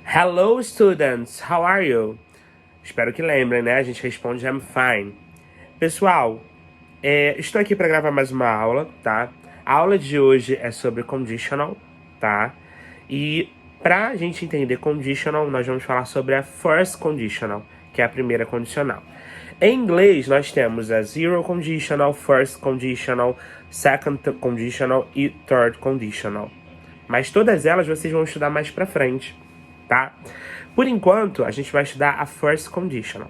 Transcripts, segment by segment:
Hello, students. How are you? Espero que lembrem, né? A gente responde I'm fine. Pessoal, estou aqui para gravar mais uma aula, tá? A aula de hoje é sobre conditional, tá? E para a gente entender conditional, nós vamos falar sobre a first conditional, que é a primeira condicional. Em inglês, nós temos a zero conditional, first conditional, second conditional e third conditional. Mas todas elas vocês vão estudar mais pra frente, tá? Por enquanto, a gente vai estudar a first conditional.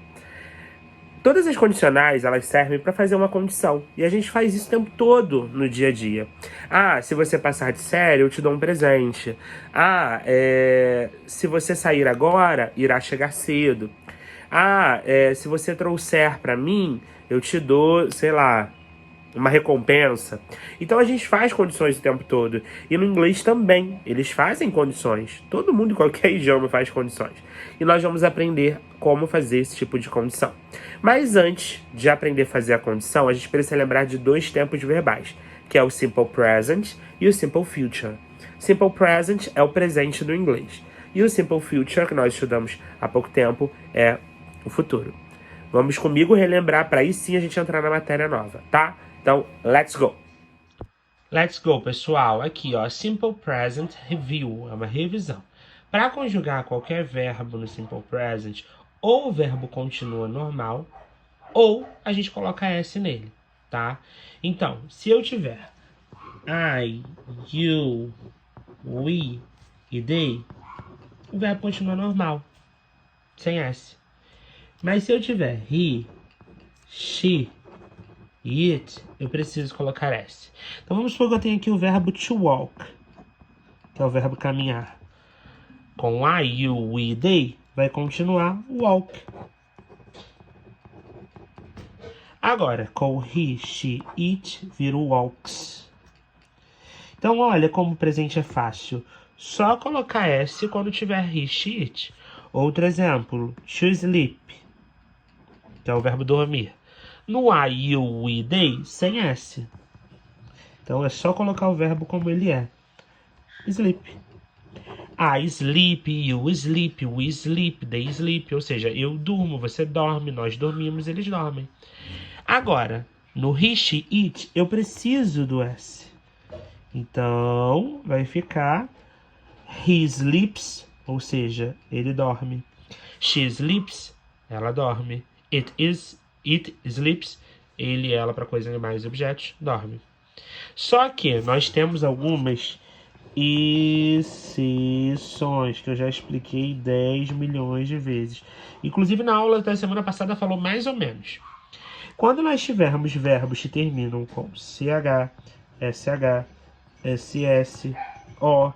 Todas as condicionais, elas servem para fazer uma condição. E a gente faz isso o tempo todo no dia a dia. Ah, se você passar de série, eu te dou um presente. Ah, se você sair agora, irá chegar cedo. Ah, se você trouxer para mim, eu te dou, sei lá, uma recompensa. Então a gente faz condições o tempo todo. E no inglês também, eles fazem condições. Todo mundo em qualquer idioma faz condições. E nós vamos aprender como fazer esse tipo de condição. Mas antes de aprender a fazer a condição, a gente precisa lembrar de dois tempos verbais, que é o simple present e o simple future. Simple present é o presente do inglês. E o simple future, que nós estudamos há pouco tempo, é o futuro. Vamos comigo relembrar para aí sim a gente entrar na matéria nova, tá? Então, let's go! Let's go, pessoal. Aqui, ó, Simple Present Review, é uma revisão. Para conjugar qualquer verbo no Simple Present, ou o verbo continua normal, ou a gente coloca S nele, tá? Então, se eu tiver I, you, we e they, o verbo continua normal, sem S. Mas se eu tiver he, she, it, eu preciso colocar S. Então vamos supor que eu tenho aqui o verbo to walk, que é o verbo caminhar. Com I, you, we, they, vai continuar walk. Agora, com he, she, it, vira walks. Então olha como o presente é fácil. Só colocar S quando tiver he, she, it. Outro exemplo, to sleep, que é o verbo dormir. No I, you, we, they, sem S. Então é só colocar o verbo como ele é. Sleep. I sleep, you sleep, we sleep, they sleep. Ou seja, eu durmo, você dorme, nós dormimos, eles dormem. Agora, no he, she, it, eu preciso do S. Então, vai ficar he sleeps, ou seja, ele dorme. She sleeps, ela dorme. It sleeps, ele, ela, para coisas, animais e objetos, dorme. Só que nós temos algumas exceções que eu já expliquei 10 milhões de vezes. Inclusive na aula da semana passada falou mais ou menos. Quando nós tivermos verbos que terminam com CH, SH, SS, O,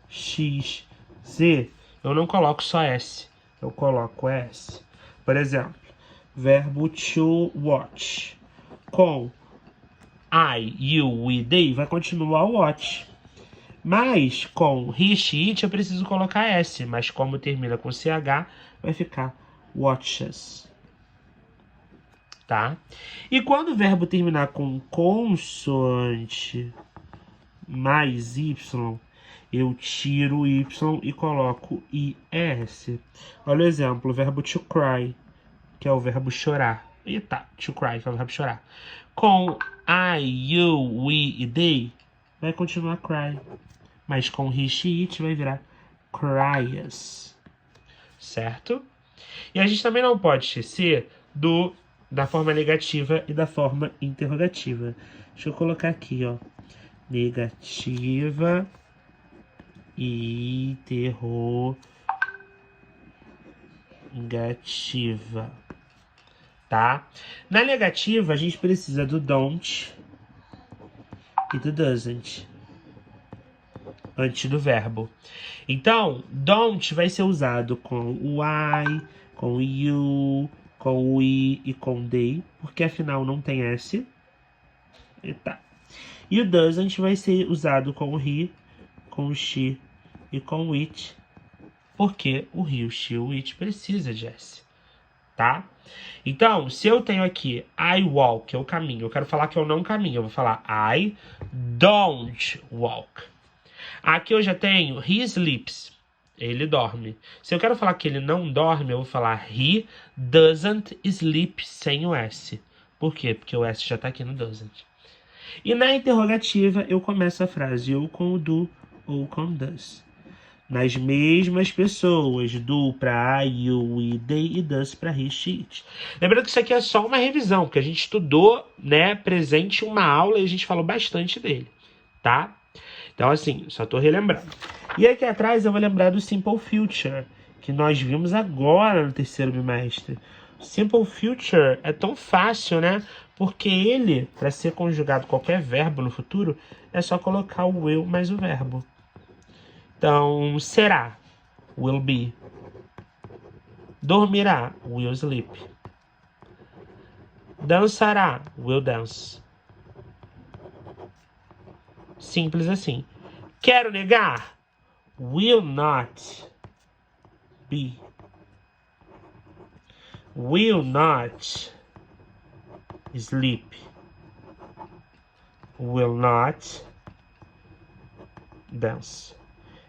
X, Z, eu não coloco só S, eu coloco S. Por exemplo, verbo to watch. Com I, you, we, they, vai continuar o watch. Mas com he, she, it, eu preciso colocar S. Mas como termina com CH, vai ficar watches. Tá? E quando o verbo terminar com consoante mais Y, eu tiro o Y e coloco IS. Olha o exemplo, o verbo to cry, que é o verbo chorar. Eita, to cry, que é o verbo chorar. Com I, you, we e they, vai continuar cry. Mas com he, she, it vai virar cries. Certo? E a gente também não pode esquecer da forma negativa e da forma interrogativa. Deixa eu colocar aqui, ó. Negativa e interrogativa. Tá? Na negativa, a gente precisa do don't e do doesn't antes do verbo. Então, don't vai ser usado com o I, com o you, com o we e com they, porque afinal não tem S. Eita. E o doesn't vai ser usado com o he, com o she e com o it, porque o he, o she e o it precisa de S. Tá? Então, se eu tenho aqui I walk, eu caminho, eu quero falar que eu não caminho, eu vou falar I don't walk. Aqui eu já tenho he sleeps. Ele dorme. Se eu quero falar que ele não dorme, eu vou falar he doesn't sleep sem o S. Por quê? Porque o S já tá aqui no doesn't. E na interrogativa, eu começo a frase ou com o do ou com does. Nas mesmas pessoas, do para I, you, we, they e does para he, she, it. Lembrando que isso aqui é só uma revisão, porque a gente estudou, né, presente uma aula e a gente falou bastante dele, tá? Então, assim, só tô relembrando. E aqui atrás eu vou lembrar do Simple Future, que nós vimos agora no terceiro bimestre. O Simple Future é tão fácil, né? Porque ele, para ser conjugado qualquer verbo no futuro, é só colocar o will mais o verbo. Então, será, will be. Dormirá, will sleep. Dançará, will dance. Simples assim. Quero negar, will not be. Will not sleep. Will not dance.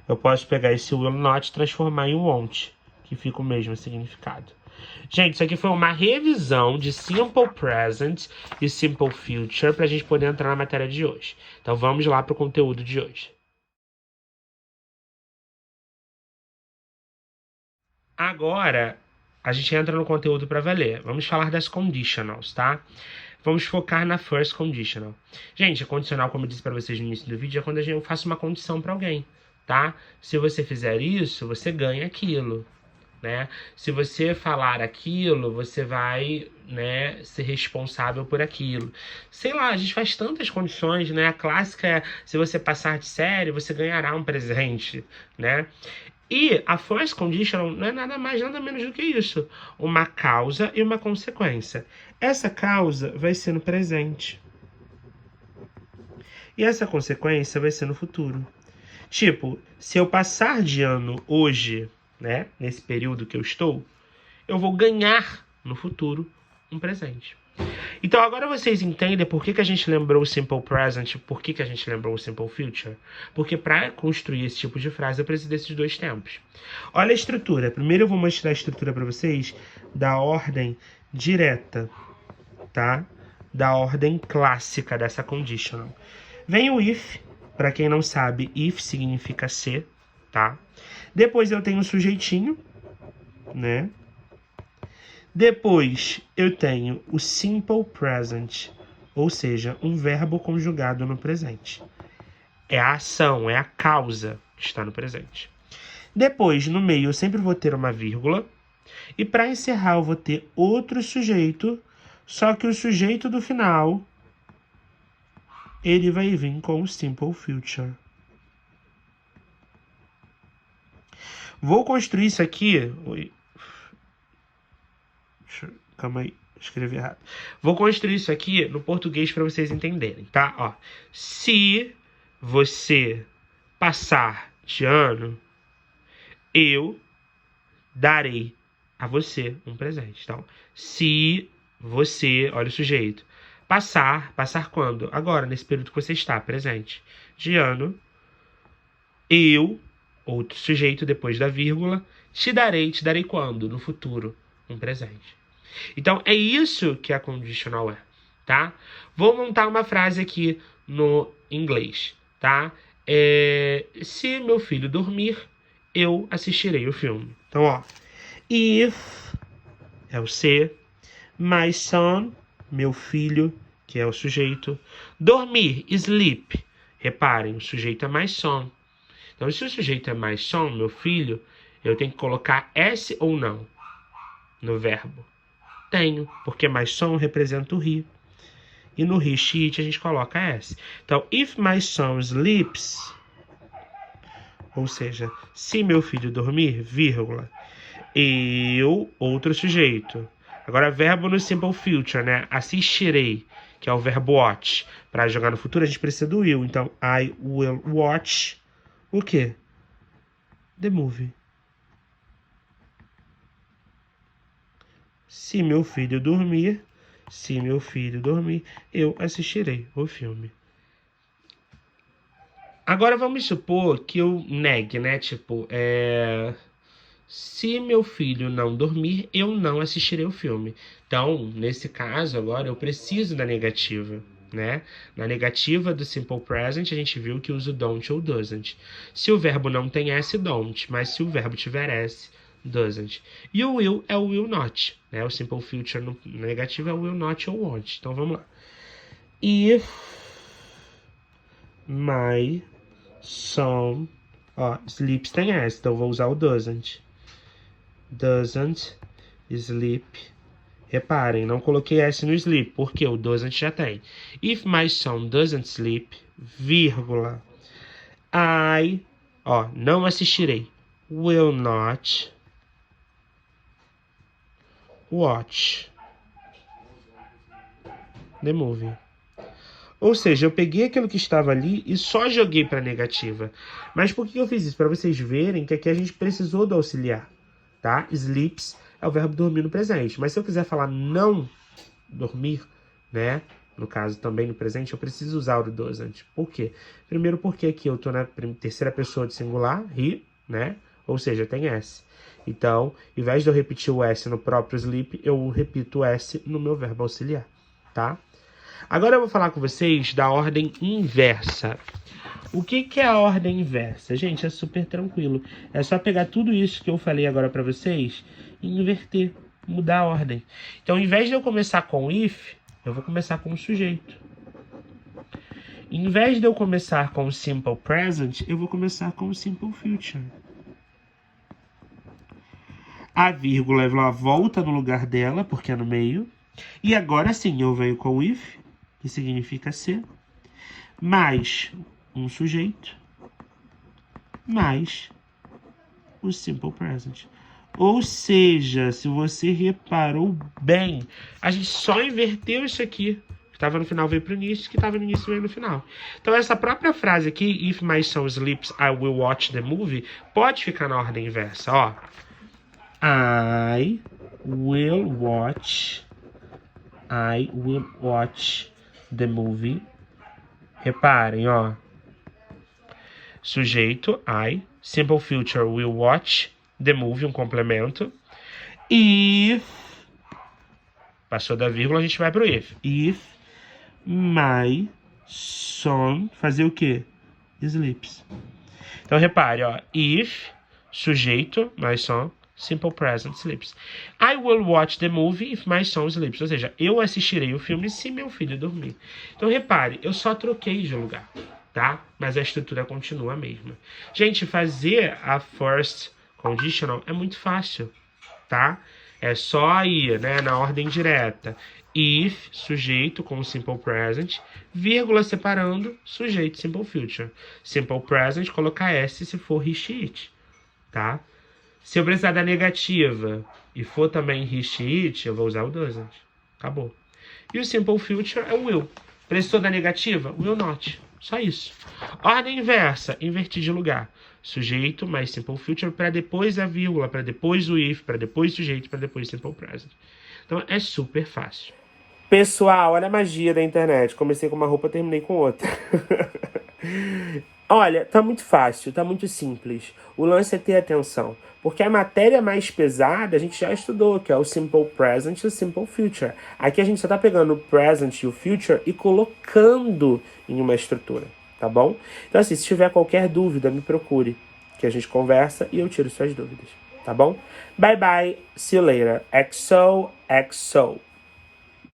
Eu posso pegar esse will not e transformar em won't, que fica o mesmo significado. Gente, isso aqui foi uma revisão de Simple Present e Simple Future para a gente poder entrar na matéria de hoje. Então vamos lá para o conteúdo de hoje. Agora, a gente entra no conteúdo para valer. Vamos falar das conditionals, tá? Vamos focar na first conditional. Gente, a condicional, como eu disse para vocês no início do vídeo, é quando eu faço uma condição para alguém, tá? Se você fizer isso, você ganha aquilo, né? Se você falar aquilo, você vai, né, ser responsável por aquilo. Sei lá, a gente faz tantas condições, né? A clássica é, se você passar de série, você ganhará um presente, né? E a first conditional não é nada mais, nada menos do que isso. Uma causa e uma consequência. Essa causa vai ser no presente. E essa consequência vai ser no futuro. Tipo, se eu passar de ano hoje, né, nesse período que eu estou, eu vou ganhar no futuro um presente. Então agora vocês entendem por que a gente lembrou o Simple Present e por que a gente lembrou o Simple Future? Porque para construir esse tipo de frase eu preciso desses dois tempos. Olha a estrutura. Primeiro eu vou mostrar a estrutura para vocês da ordem direta, tá? Da ordem clássica dessa conditional. Vem o if, para quem não sabe, if significa se, tá? Depois eu tenho o sujeitinho, né? Depois eu tenho o simple present, ou seja, um verbo conjugado no presente. É a ação, é a causa que está no presente. Depois, no meio, eu sempre vou ter uma vírgula. E para encerrar, eu vou ter outro sujeito, só que o sujeito do final, ele vai vir com o simple future. Vou construir isso aqui... Calma aí, escrevi errado. Vou construir isso aqui no português para vocês entenderem, tá? Ó, se você passar de ano, eu darei a você um presente. Então, se você, olha o sujeito, passar quando? Agora, nesse período que você está, presente. De ano, eu, outro sujeito depois da vírgula, te darei quando? No futuro, um presente. Então, é isso que a conditional é, tá? Vou montar uma frase aqui no inglês, tá? Se meu filho dormir, eu assistirei o filme. Então, ó. If é o se. My son, meu filho, que é o sujeito. Dormir, sleep. Reparem, o sujeito é my son. Então, se o sujeito é my son, meu filho, eu tenho que colocar S ou não no verbo. Tenho, porque my son representa o he. E no he, she, it, a gente coloca S. Então, if my son sleeps, ou seja, se meu filho dormir, vírgula, eu, outro sujeito. Agora, verbo no simple future, né? Assistirei, que é o verbo watch. Para jogar no futuro, a gente precisa do will. Então, I will watch o quê? The movie. Se meu filho dormir, eu assistirei o filme. Agora vamos supor que eu negue, né? Tipo, se meu filho não dormir, eu não assistirei o filme. Então, nesse caso, agora eu preciso da negativa, né? Na negativa do simple present, a gente viu que usa o don't ou doesn't. Se o verbo não tem S, don't. Mas se o verbo tiver S, doesn't. E o will é o will not, né? O simple future no negativo é o will not ou won't. Então, vamos lá. If my son... Ó, sleeps tem S, então eu vou usar o doesn't. Doesn't sleep. Reparem, não coloquei S no sleep, porque o doesn't já tem. If my son doesn't sleep, vírgula, não assistirei. Will not watch the movie. Ou seja, eu peguei aquilo que estava ali e só joguei para a negativa. Mas por que eu fiz isso? Para vocês verem que aqui a gente precisou do auxiliar. Tá? Sleeps é o verbo dormir no presente. Mas se eu quiser falar não dormir, né? No caso, também no presente, eu preciso usar o doesn't. Por quê? Primeiro porque aqui eu estou na terceira pessoa de singular, he, né? Ou seja, tem S. Então, ao invés de eu repetir o S no próprio sleep, eu repito o S no meu verbo auxiliar, tá? Agora eu vou falar com vocês da ordem inversa. O que é a ordem inversa? Gente, é super tranquilo. É só pegar tudo isso que eu falei agora para vocês e inverter, mudar a ordem. Então, ao invés de eu começar com if, eu vou começar com o sujeito. Em vez de eu começar com o simple present, eu vou começar com o simple future. A vírgula ela volta no lugar dela, porque é no meio. E agora sim, eu venho com o if, que significa ser, mais um sujeito, mais o simple present. Ou seja, se você reparou bem, a gente só inverteu isso aqui. Que estava no final veio para o início, que estava no início veio no final. Então essa própria frase aqui, if my son sleeps, I will watch the movie, pode ficar na ordem inversa, ó. I will watch the movie. Reparem, ó. Sujeito, I. Simple future, will watch the movie, um complemento. If. Passou da vírgula, a gente vai pro if. If my son. Fazer o quê? Sleeps. Então, repare, ó. If, sujeito, my son. Simple present, sleeps. I will watch the movie if my son sleeps. Ou seja, eu assistirei o filme se meu filho dormir. Então, repare, eu só troquei de lugar, tá? Mas a estrutura continua a mesma. Gente, fazer a first conditional é muito fácil, tá? É só ir, né, na ordem direta. If, sujeito com simple present, vírgula separando, sujeito, simple future. Simple present, colocar S se for he, she, it, tá? Se eu precisar da negativa e for também he, she, it, eu vou usar o doesn't. Acabou. E o simple future é o will. Precisou da negativa? Will not. Só isso. Ordem inversa, invertir de lugar. Sujeito mais simple future para depois a vírgula, para depois o if, para depois sujeito, para depois simple present. Então é super fácil. Pessoal, olha a magia da internet. Comecei com uma roupa, terminei com outra. Olha, tá muito fácil, tá muito simples. O lance é ter atenção. Porque a matéria mais pesada a gente já estudou, que é o Simple Present e o Simple Future. Aqui a gente só tá pegando o Present e o Future e colocando em uma estrutura, tá bom? Então assim, se tiver qualquer dúvida, me procure, que a gente conversa e eu tiro suas dúvidas, tá bom? Bye bye, see you later. XO, XO.